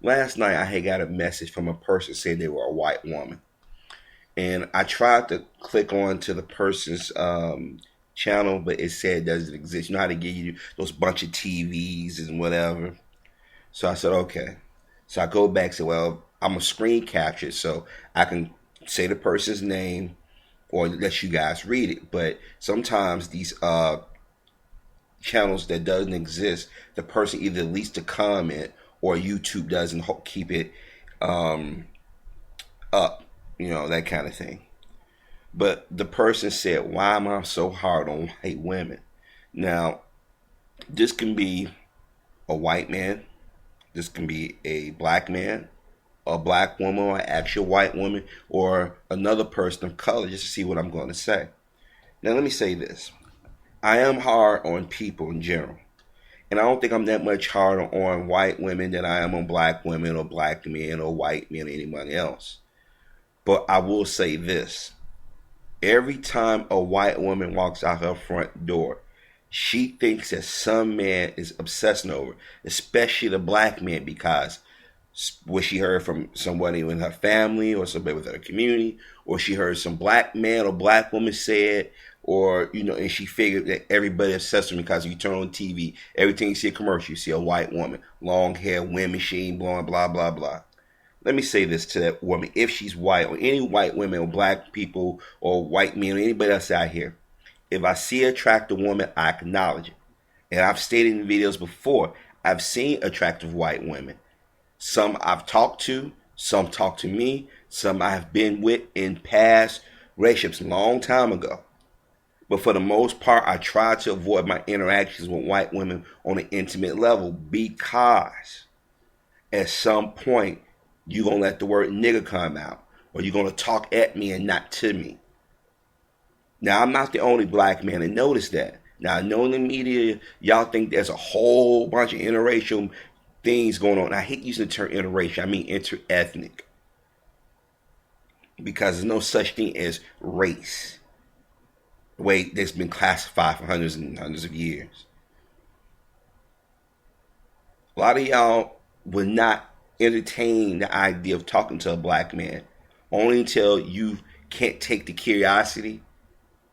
last night I had got a message from a person saying they were a white woman, and I tried to click on to the person's channel, but it said it doesn't exist. You know how they give you those bunch of TVs and whatever. So I said okay. So I go back and say, well, I'm a screen capture it so I can say the person's name or let you guys read it. But sometimes these channels that doesn't exist, the person either leaves the comment or YouTube doesn't keep it um, up, that kind of thing. But the person said, why am I so hard on white women? Now, this can be a white man, this can be a black man, a black woman, or an actual white woman, or another person of color, just to see what I'm going to say. Now, let me say this. I am hard on people in general. And I don't think I'm that much harder on white women than I am on black women or black men or white men or anybody else. But I will say this. Every time a white woman walks out her front door, she thinks that some man is obsessing over, especially the black man, because what she heard from somebody in her family or somebody within her community, or she heard some black man or black woman say it, or and she figured that everybody obsessed with me because you turn on TV, everything you see a commercial, you see a white woman, long hair, wind machine blowing, blah blah blah. Let me say this to that woman, if she's white, or any white women or black people or white men or anybody else out here, if I see an attractive woman, I acknowledge it. And I've stated in videos before, I've seen attractive white women. Some I've talked to, some talk to me, some I have been with in past relationships a long time ago. But for the most part, I try to avoid my interactions with white women on an intimate level because at some point, you're going to let the word nigga come out, or you're going to talk at me and not to me. Now, I'm not the only black man to notice that. Now, I know in the media, y'all think there's a whole bunch of interracial things going on. I hate using the term interracial. I mean interethnic. Because there's no such thing as race. The way that's been classified for hundreds and hundreds of years. A lot of y'all would not entertain the idea of talking to a black man only until you can't take the curiosity,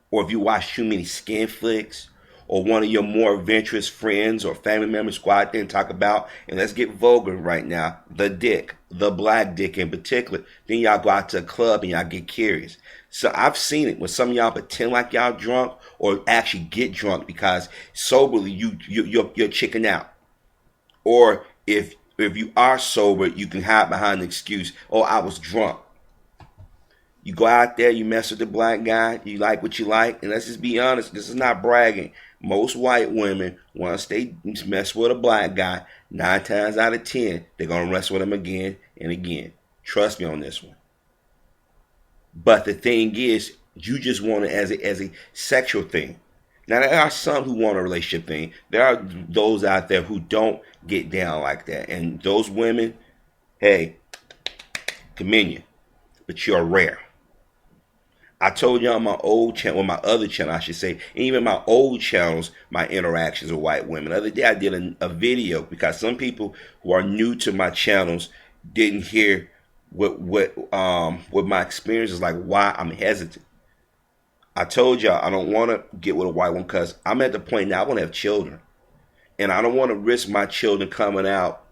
or if you watch too many skin flicks, or one of your more adventurous friends or family members go out there and talk about, and let's get vulgar right now, the dick, the black dick in particular. Then y'all go out to a club and y'all get curious. So I've seen it when some of y'all pretend like y'all drunk or actually get drunk because soberly you're chicking out. Or if you are sober, you can hide behind the excuse, oh, I was drunk. You go out there, you mess with the black guy, you like what you like, and let's just be honest, this is not bragging. Most white women, once they mess with a black guy, 9 times out of 10, they're going to mess with him again and again. Trust me on this one. But the thing is, you just want it as a sexual thing. Now, there are some who want a relationship thing. There are those out there who don't get down like that. And those women, hey, commend you. But you're rare. I told you on my old channel, or my other channel, I should say, and even my old channels, my interactions with white women. The other day I did a video because some people who are new to my channels didn't hear what my experience is like, why I'm hesitant. I told y'all I don't want to get with a white one because I'm at the point now I want to have children. And I don't want to risk my children coming out,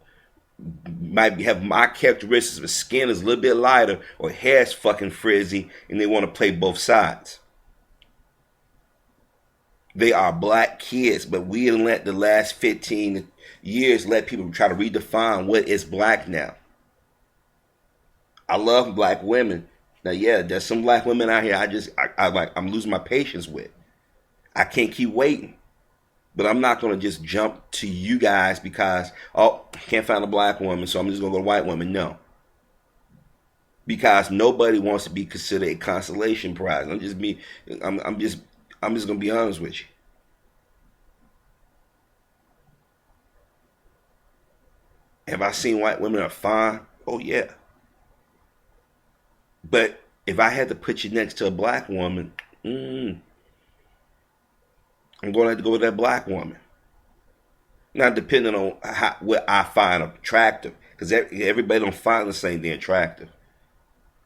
might have my characteristics, but skin is a little bit lighter or hair is fucking frizzy and they want to play both sides. They are black kids, but we didn't let the last 15 years let people try to redefine what is black now. I love black women. Now, yeah, there's some black women out here I'm losing my patience with. I can't keep waiting. But I'm not going to just jump to you guys because, oh, I can't find a black woman, so I'm just going to go to white woman. No. Because nobody wants to be considered a consolation prize. I'm just going to be honest with you. Have I seen white women are fine? Oh, yeah. But if I had to put you next to a black woman, I'm going to have to go with that black woman. Not depending on what I find attractive. because everybody don't find the same thing attractive.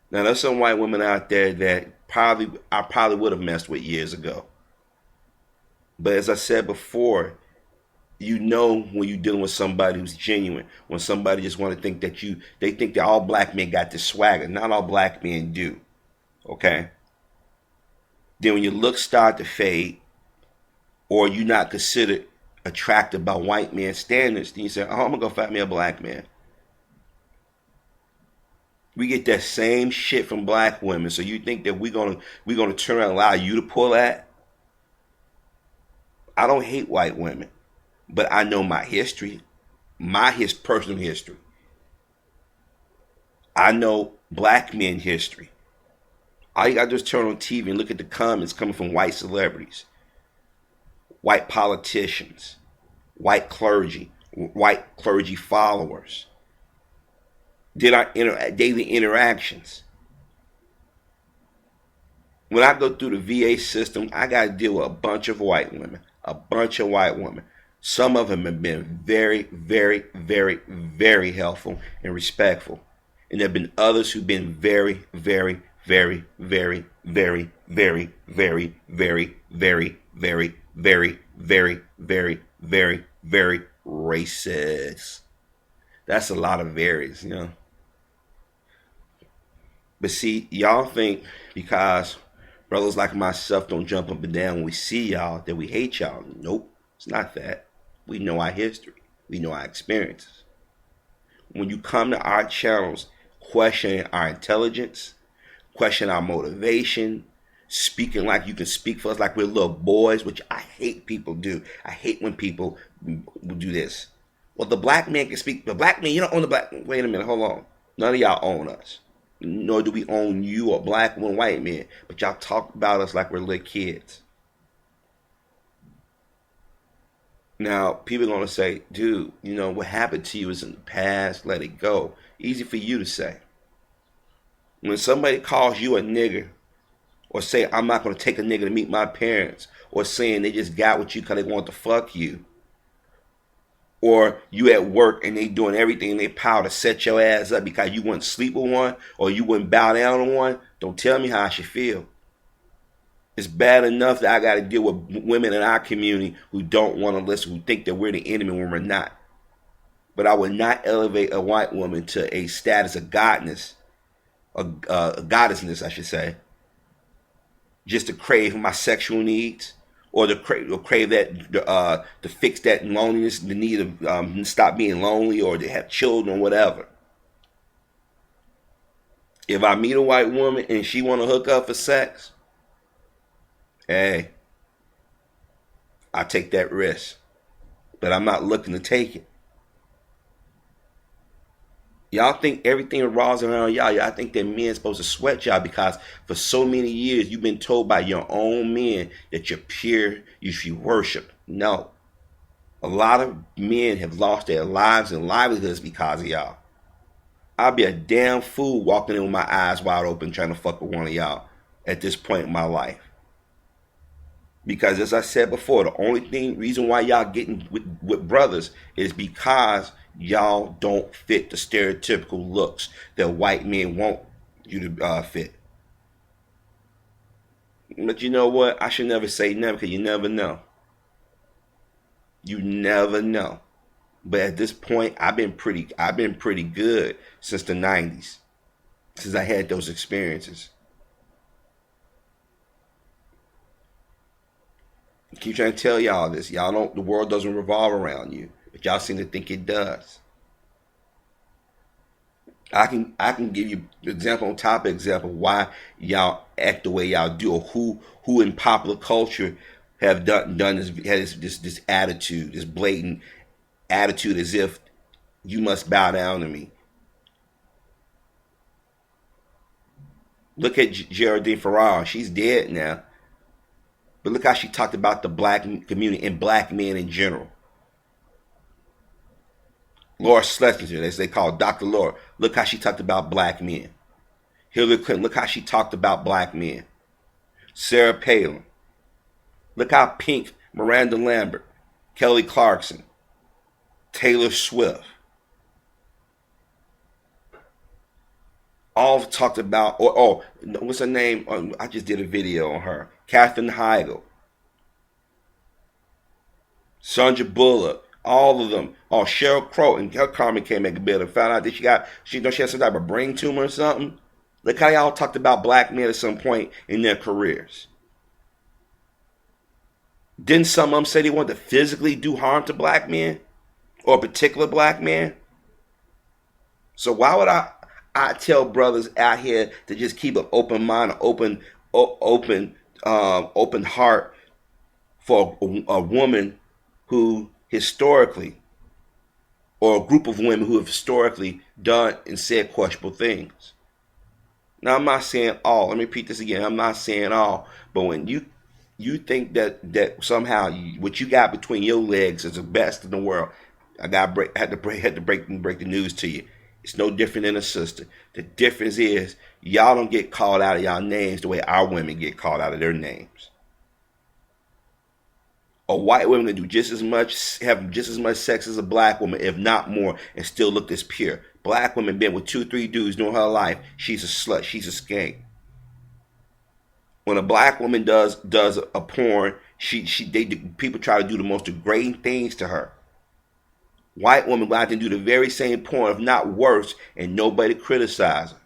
Now, there's some white women out there that I probably would have messed with years ago. But as I said before, you know when you're dealing with somebody who's genuine, when somebody just want to think that they think that all black men got this swagger. Not all black men do. Okay? Then when your looks start to fade, or you're not considered attractive by white men standards, then you say, oh, I'm going to go find me a black man. We get that same shit from black women. So you think that we're gonna turn around and allow you to pull that? I don't hate white women, but I know my history, personal history. I know black men history. All you gotta do is turn on TV and look at the comments coming from white celebrities, white politicians, white clergy followers. Did our daily interactions. When I go through the VA system, I got to deal with a bunch of white women. Some of them have been very, very, very, very helpful and respectful. And there have been others who've been very, very, very, very, very, very, very, very, very, very, very, very, very, very, very racist. That's a lot of varies, you know. But see, y'all think because brothers like myself don't jump up and down when we see y'all that we hate y'all. Nope, it's not that. We know our history. We know our experiences. When you come to our channels questioning our intelligence, questioning our motivation, speaking like you can speak for us like we're little boys, which I hate people do. I hate when people do this. Well, the black man can speak. The black man, you don't own the black. Wait a minute, hold on. None of y'all own us. Nor do we own you or black or white men. But y'all talk about us like we're little kids. Now, people are going to say, dude, you know, what happened to you is in the past. Let it go. Easy for you to say. When somebody calls you a nigger, or say, I'm not going to take a nigger to meet my parents, or saying they just got with you because they want to fuck you, or you at work and they doing everything in their power to set your ass up because you wouldn't sleep with one or you wouldn't bow down on one, don't tell me how I should feel. It's bad enough that I got to deal with women in our community who don't want to listen, who think that we're the enemy when we're not. But I would not elevate a white woman to a status of godness, a goddessness, I should say, just to crave my sexual needs. Or to crave that, to fix that loneliness, the need of stop being lonely, or to have children, or whatever. If I meet a white woman and she want to hook up for sex, hey, I take that risk, but I'm not looking to take it. Y'all think everything revolves around y'all. Y'all think that men supposed to sweat y'all because for so many years you've been told by your own men that you're pure, you should worship. No. A lot of men have lost their lives and livelihoods because of y'all. I'll be a damn fool walking in with my eyes wide open trying to fuck with one of y'all at this point in my life. Because as I said before, the only reason why y'all getting with brothers is because y'all don't fit the stereotypical looks that white men want you to fit. But you know what? I should never say never because you never know. You never know. But at this point, I've been pretty good since the 90s. Since I had those experiences. I keep trying to tell y'all this. Y'all don't, the world doesn't revolve around you. But y'all seem to think it does. I can give you example on top of example why y'all act the way y'all do, or who in popular culture have done this attitude, this blatant attitude as if you must bow down to me. Look at Geraldine Ferraro. She's dead now. But look how she talked about the black community and black men in general. Laura Schlesinger, as they call Dr. Laura, look how she talked about black men. Hillary Clinton, look how she talked about black men. Sarah Palin. Look how pink Miranda Lambert, Kelly Clarkson, Taylor Swift. all talked about, what's her name? I just did a video on her. Katherine Heigl, Sandra Bullock, all of them. Oh, Sheryl Crow, and her comment came back a bit and found out that she had some type of brain tumor or something. Look how y'all talked about black men at some point in their careers. Didn't some of them say they wanted to physically do harm to black men? Or a particular black man? So why would I tell brothers out here to just keep an open mind, open heart for a woman who historically, or a group of women who have historically done and said questionable things. Now, I'm not saying all. Let me repeat this again. I'm not saying all. But when you think that somehow what you got between your legs is the best in the world, I had to break the news to you. It's no different than a sister. The difference is y'all don't get called out of y'all names the way our women get called out of their names. A white woman can do have just as much sex as a black woman, if not more, and still look this pure. Black woman been with 2-3 dudes during her life. She's a slut. She's a skank. When a black woman does a porn, people try to do the most degrading things to her. White women go out there and do the very same porn, if not worse, and nobody criticizes her.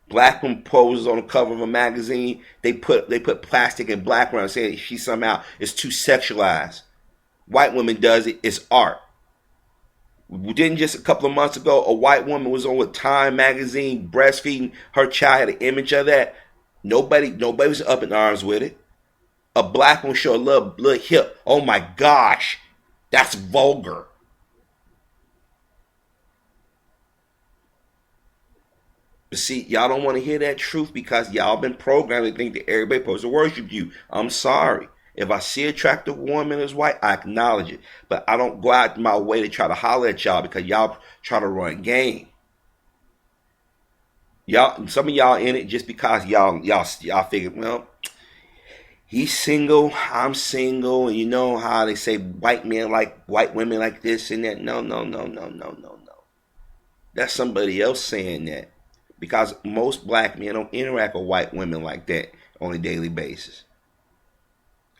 Black woman poses on the cover of a magazine. They put plastic and black around, saying she somehow is too sexualized. White woman does it. It's art. Didn't just a couple of months ago, a white woman was on with Time magazine breastfeeding her child, had an image of that. Nobody was up in arms with it. A black woman showed a little hip. Oh my gosh, that's vulgar. But see, y'all don't want to hear that truth because y'all been programmed to think that everybody supposed to worship you. I'm sorry. If I see an attractive woman as white, I acknowledge it. But I don't go out my way to try to holler at y'all because y'all try to run game. Some of y'all in it just because y'all figure, well, he's single, I'm single, and you know how they say white men like white women like this and that. No. That's somebody else saying that. Because most black men don't interact with white women like that on a daily basis.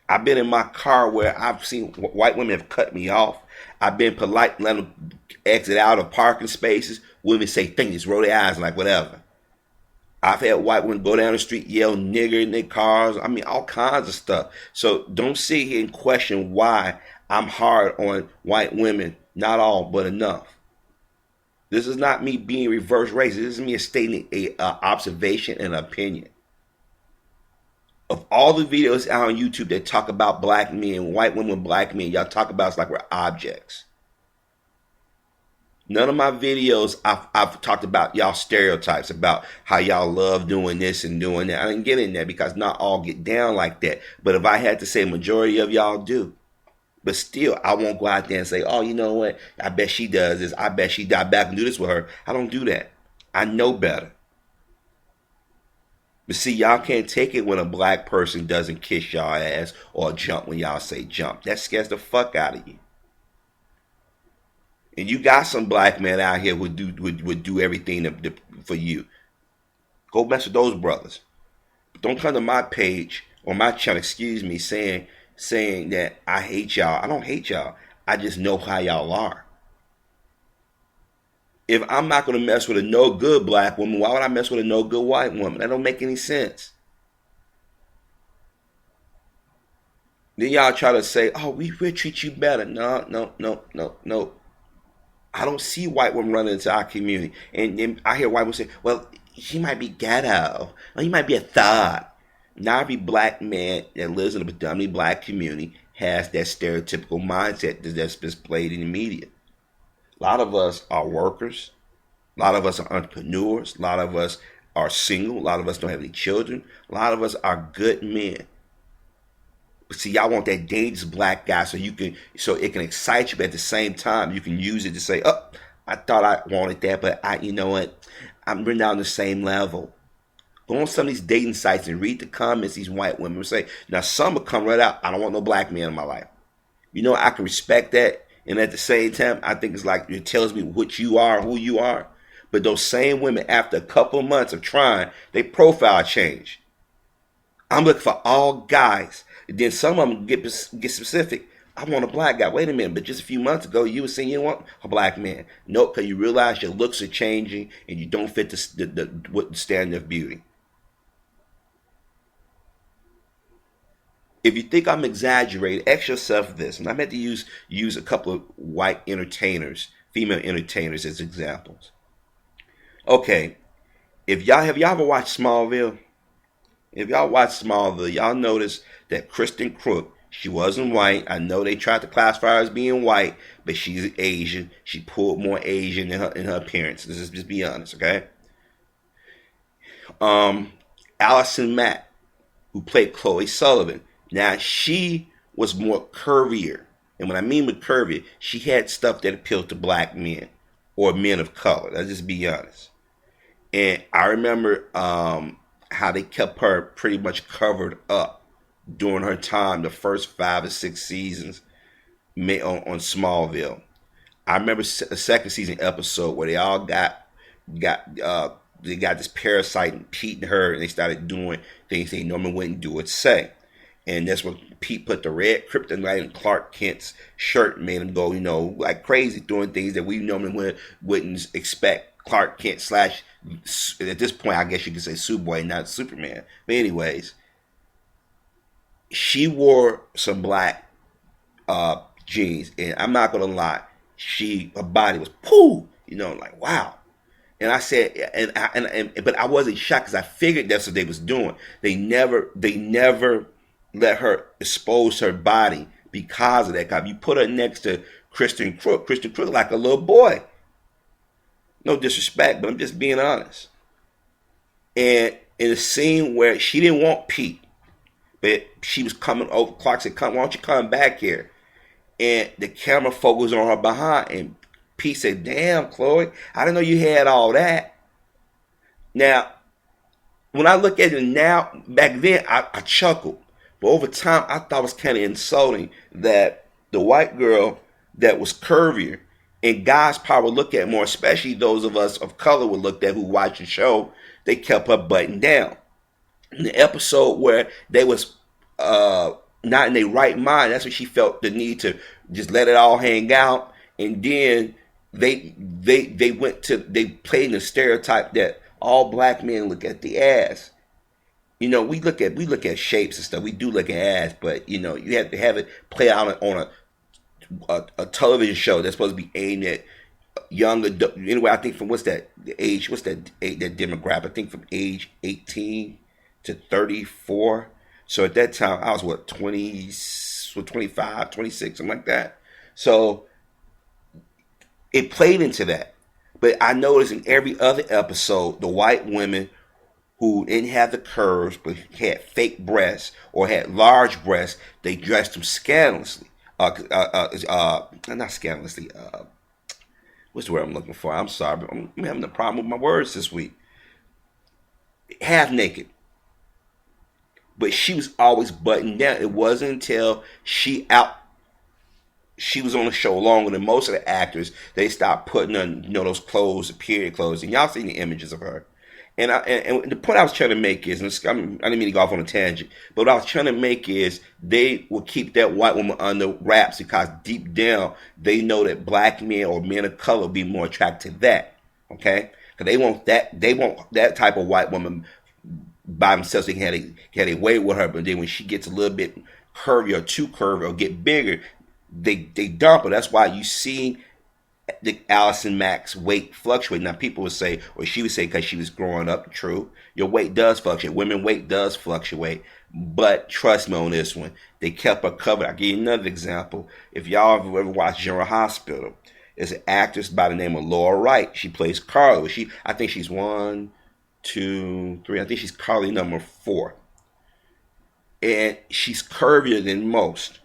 I've been in my car where I've seen white women have cut me off. I've been polite, let them exit out of parking spaces. Women say things, roll their eyes like whatever. I've had white women go down the street, yell nigger in their cars. I mean, all kinds of stuff. So don't sit here and question why I'm hard on white women. Not all, but enough. This is not me being reverse racist. This is me stating a observation and opinion. Of all the videos out on YouTube that talk about black men, white women, black men, y'all talk about us like we're objects. None of my videos I've talked about y'all stereotypes about how y'all love doing this and doing that. I didn't get in there because not all get down like that. But if I had to say, majority of y'all do. But still, I won't go out there and say, oh, you know what? I bet she does this. I bet she died back and do this with her. I don't do that. I know better. But see, y'all can't take it when a black person doesn't kiss y'all ass or jump when y'all say jump. That scares the fuck out of you. And you got some black men out here would do everything for you. Go mess with those brothers. But don't come to my page or my channel, saying that I hate y'all. I don't hate y'all. I just know how y'all are. If I'm not going to mess with a no good black woman, why would I mess with a no good white woman? That don't make any sense. Then y'all try to say, oh, we'll treat you better. No. I don't see white women running into our community. And then I hear white women say, well, he might be ghetto. Or he might be a thug. Not every black man that lives in a predominantly black community has that stereotypical mindset that's displayed in the media. A lot of us are workers. A lot of us are entrepreneurs. A lot of us are single. A lot of us don't have any children. A lot of us are good men. But see, y'all want that dangerous black guy so it can excite you, but at the same time, you can use it to say, oh, I thought I wanted that, but you know what? We're not on the same level. Go on some of these dating sites and read the comments these white women say. Now, some will come right out, I don't want no black man in my life. You know, I can respect that. And at the same time, I think it's like it tells me what you are, who you are. But those same women, after a couple of months of trying, they profile change. I'm looking for all guys. And then some of them get specific. I want a black guy. Wait a minute, but just a few months ago, you were saying you want a black man. Nope, because you realize your looks are changing and you don't fit the standard of beauty. If you think I'm exaggerating, ask yourself this, and I meant to use a couple of white entertainers, female entertainers as examples. Okay, if y'all ever watched Smallville? If y'all watch Smallville, y'all notice that Kristen Crook, she wasn't white. I know they tried to classify her as being white, but she's Asian. She pulled more Asian in her appearance. Let's just be honest, okay? Allison Mack, who played Chloe Sullivan. Now, she was more curvier. And what I mean with curvier, she had stuff that appealed to black men or men of color. Let's just be honest. And I remember how they kept her pretty much covered up during her time, the first 5 or 6 seasons on Smallville. I remember a second season episode where they all got this parasite and Pete and her, and they started doing things they normally wouldn't do or say. And that's when Pete put the red kryptonite in Clark Kent's shirt and made him go, like crazy, doing things that we normally wouldn't expect Clark Kent / at this point, I guess you could say Superboy, not Superman. But anyways, she wore some black jeans, and I'm not gonna lie, her body was like wow. And I said, but I wasn't shocked because I figured that's what they was doing. They never let her expose her body because of that. You put her next to Kristen Crook like a little boy. No disrespect, but I'm just being honest. And in a scene where she didn't want Pete, but she was coming over, Clark said, "Come, why don't you come back here?" And the camera focused on her behind, and Pete said, "Damn, Chloe, I didn't know you had all that." Now, when I look at it now, back then, I chuckled. But over time, I thought it was kind of insulting that the white girl that was curvier, and guys probably look at more, especially those of us of color would look at who watch the show, they kept her buttoned down. In the episode where they was not in their right mind, that's when she felt the need to just let it all hang out. And then they played the stereotype that all black men look at the ass. We look at shapes and stuff. We do look at ass, but you have to have it play out on a television show that's supposed to be aimed at younger. Anyway, I think from what's that demographic? I think from age 18 to 34. So at that time, I was 25, 26, something like that. So it played into that. But I noticed in every other episode, the white women who didn't have the curves but had fake breasts or had large breasts, they dressed them scandalously. Not scandalously. What's the word I'm looking for? I'm sorry, but I'm having a problem with my words this week. Half naked. But she was always buttoned down. It wasn't until she was on the show longer than most of the actors, they stopped putting on those clothes, the period clothes, and y'all seen the images of her. And the point I was trying to make is, and I didn't mean to go off on a tangent, but what I was trying to make is they will keep that white woman under wraps because deep down they know that black men or men of color will be more attracted to that. Okay, because they want that type of white woman by themselves. They can have a way with her, but then when she gets a little bit curvy or too curvy or get bigger, they dump her. That's why you see the Allison Mack's weight fluctuate. Now people would say, or she would say, because she was growing up. True, your weight does fluctuate. Women's weight does fluctuate, but trust me on this one, they kept her covered. I'll give you another example. If y'all have ever watched General Hospital, there's an actress by the name of Laura Wright. She plays Carly. I think she's 1, 2, 3. I think she's Carly number 4, and she's curvier than most.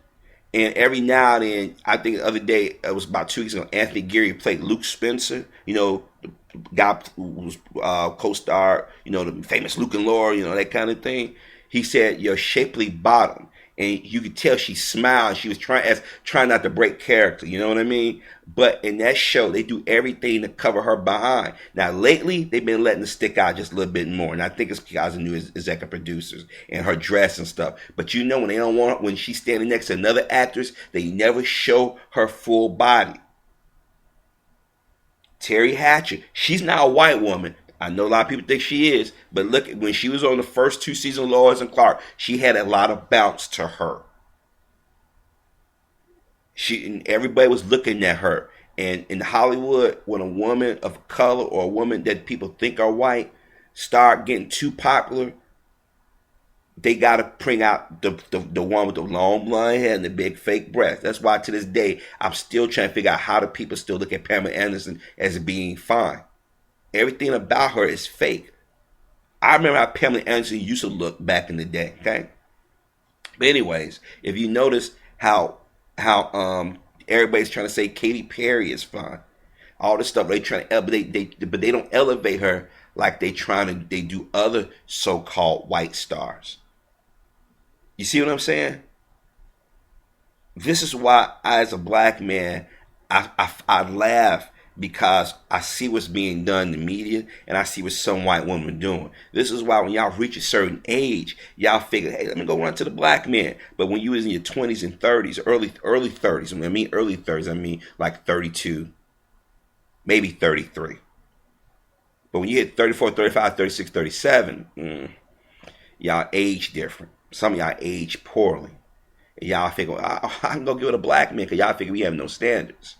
And every now and then, I think the other day, it was about 2 weeks ago, Anthony Geary played Luke Spencer, the guy who was co-star, the famous Luke and Laura, that kind of thing. He said, your shapely bottom. and you could tell she smiled. She was trying not to break character. You know what I mean? But in that show, they do everything to cover her behind. Now, lately, they've been letting it stick out just a little bit more, and I think it's because of new executive producers and her dress and stuff. But you know, when they don't want when she's standing next to another actress, they never show her full body. Terry Hatcher, she's not a white woman. I know a lot of people think she is, but look, when she was on the first 2 seasons of Lois and Clark, she had a lot of bounce to her. And everybody was looking at her. And in Hollywood, when a woman of color or a woman that people think are white start getting too popular, they got to bring out the one with the long blonde hair and the big fake breasts. That's why to this day, I'm still trying to figure out how do people still look at Pamela Anderson as being fine. Everything about her is fake. I remember how Pamela Anderson used to look back in the day, okay? But anyways, if you notice how everybody's trying to say Katy Perry is fine. All this stuff they trying to elevate, but they don't elevate her like they do other so-called white stars. You see what I'm saying? This is why I, as a black man, I laugh, because I see what's being done in the media and I see what some white women are doing. This is why when y'all reach a certain age, y'all figure, hey, let me go run to the black man. But when you was in your 20s and 30s, early 30s, when I mean early 30s, I mean like 32, maybe 33. But when you hit 34, 35, 36, 37, y'all age different. Some of y'all age poorly. And y'all figure, I can go give it a black man because y'all figure we have no standards.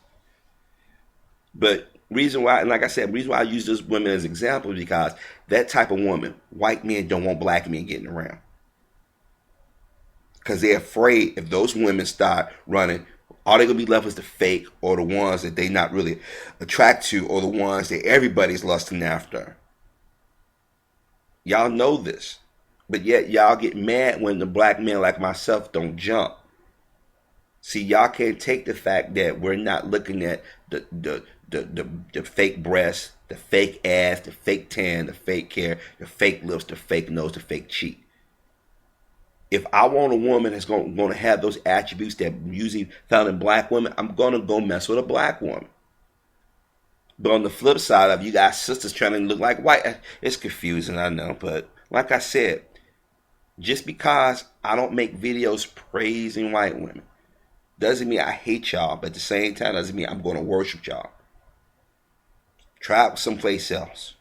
But reason why, and like I said, reason why I use this women as examples, because that type of woman, white men don't want black men getting around. Because they're afraid if those women start running, all they're going to be left is the fake, or the ones that they not really attract to, or the ones that everybody's lusting after. Y'all know this. But yet y'all get mad when the black men like myself don't jump. See, y'all can't take the fact that we're not looking at the fake breasts, the fake ass, the fake tan, the fake hair, the fake lips, the fake nose, the fake cheek. If I want a woman that's going to have those attributes that usually found in black women, I'm going to go mess with a black woman. But on the flip side of, you got sisters trying to look like white. It's confusing, I know. But like I said, just because I don't make videos praising white women doesn't mean I hate y'all. But at the same time, doesn't mean I'm going to worship y'all. Try it someplace else.